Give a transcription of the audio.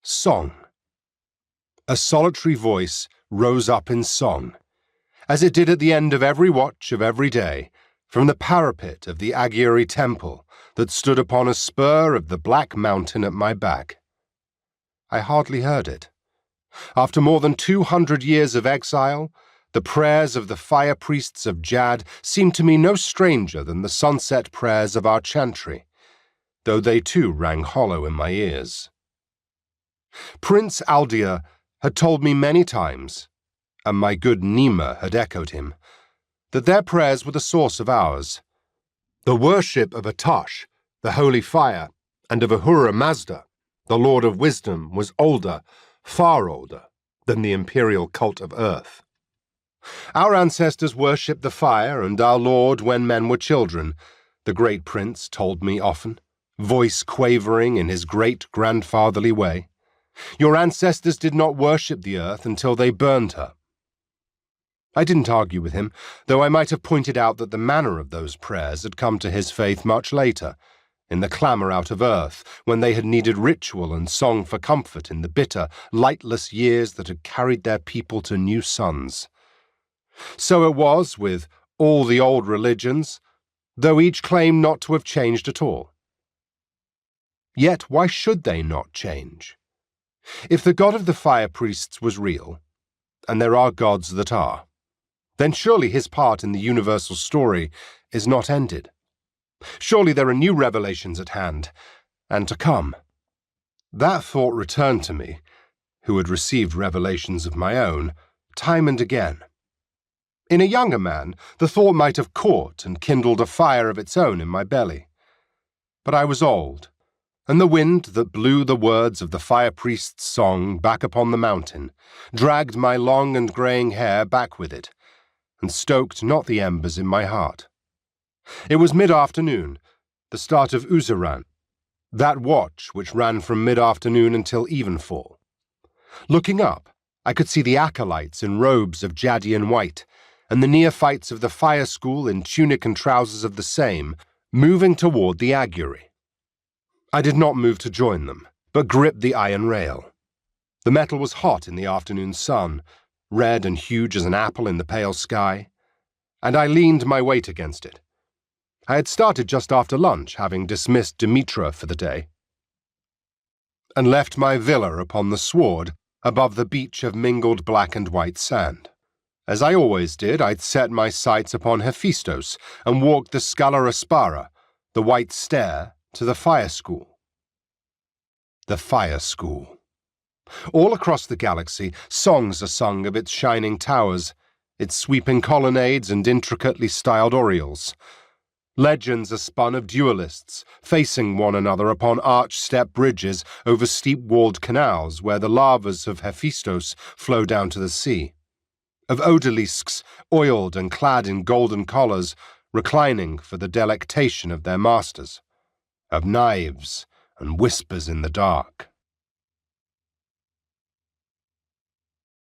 Song. A solitary voice rose up in song, as it did at the end of every watch of every day, from the parapet of the Agiary temple that stood upon a spur of the black mountain at my back. I hardly heard it. After more than 200 years of exile, the prayers of the fire priests of Jadd seemed to me no stranger than the sunset prayers of our chantry, though they too rang hollow in my ears. Prince Aldia had told me many times, and my good Nima had echoed him, that their prayers were the source of ours. The worship of Atash, the holy fire, and of Ahura Mazda, the Lord of Wisdom, was older, far older, than the imperial cult of Earth. Our ancestors worshipped the fire and our Lord when men were children, the great prince told me often, voice quavering in his great-grandfatherly way. Your ancestors did not worship the earth until they burned her. I didn't argue with him, though I might have pointed out that the manner of those prayers had come to his faith much later, in the clamour out of earth, when they had needed ritual and song for comfort in the bitter, lightless years that had carried their people to new suns. So it was with all the old religions, though each claimed not to have changed at all. Yet why should they not change? If the god of the fire priests was real, and there are gods that are, then surely his part in the universal story is not ended. Surely there are new revelations at hand, and to come. That thought returned to me, who had received revelations of my own, time and again. In a younger man, the thought might have caught and kindled a fire of its own in my belly. But I was old, and the wind that blew the words of the fire priest's song back upon the mountain dragged my long and greying hair back with it, and stoked not the embers in my heart. It was mid-afternoon, the start of overrun, that watch which ran from mid-afternoon until evenfall. Looking up, I could see the acolytes in robes of Jaddian white, and the neophytes of the fire school in tunic and trousers of the same, moving toward the Agiary. I did not move to join them, but gripped the iron rail. The metal was hot in the afternoon sun, red and huge as an apple in the pale sky, and I leaned my weight against it. I had started just after lunch, having dismissed Demetra for the day, and left my villa upon the sward above the beach of mingled black and white sand. As I always did, I'd set my sights upon Hephaestos and walked the Scala Aspara, the white stair, to the fire school. The fire school. All across the galaxy, songs are sung of its shining towers, its sweeping colonnades and intricately styled orioles. Legends are spun of duelists, facing one another upon arch-step bridges over steep-walled canals where the lavas of Hephaestos flow down to the sea. Of odalisques, oiled and clad in golden collars, reclining for the delectation of their masters. Of knives and whispers in the dark.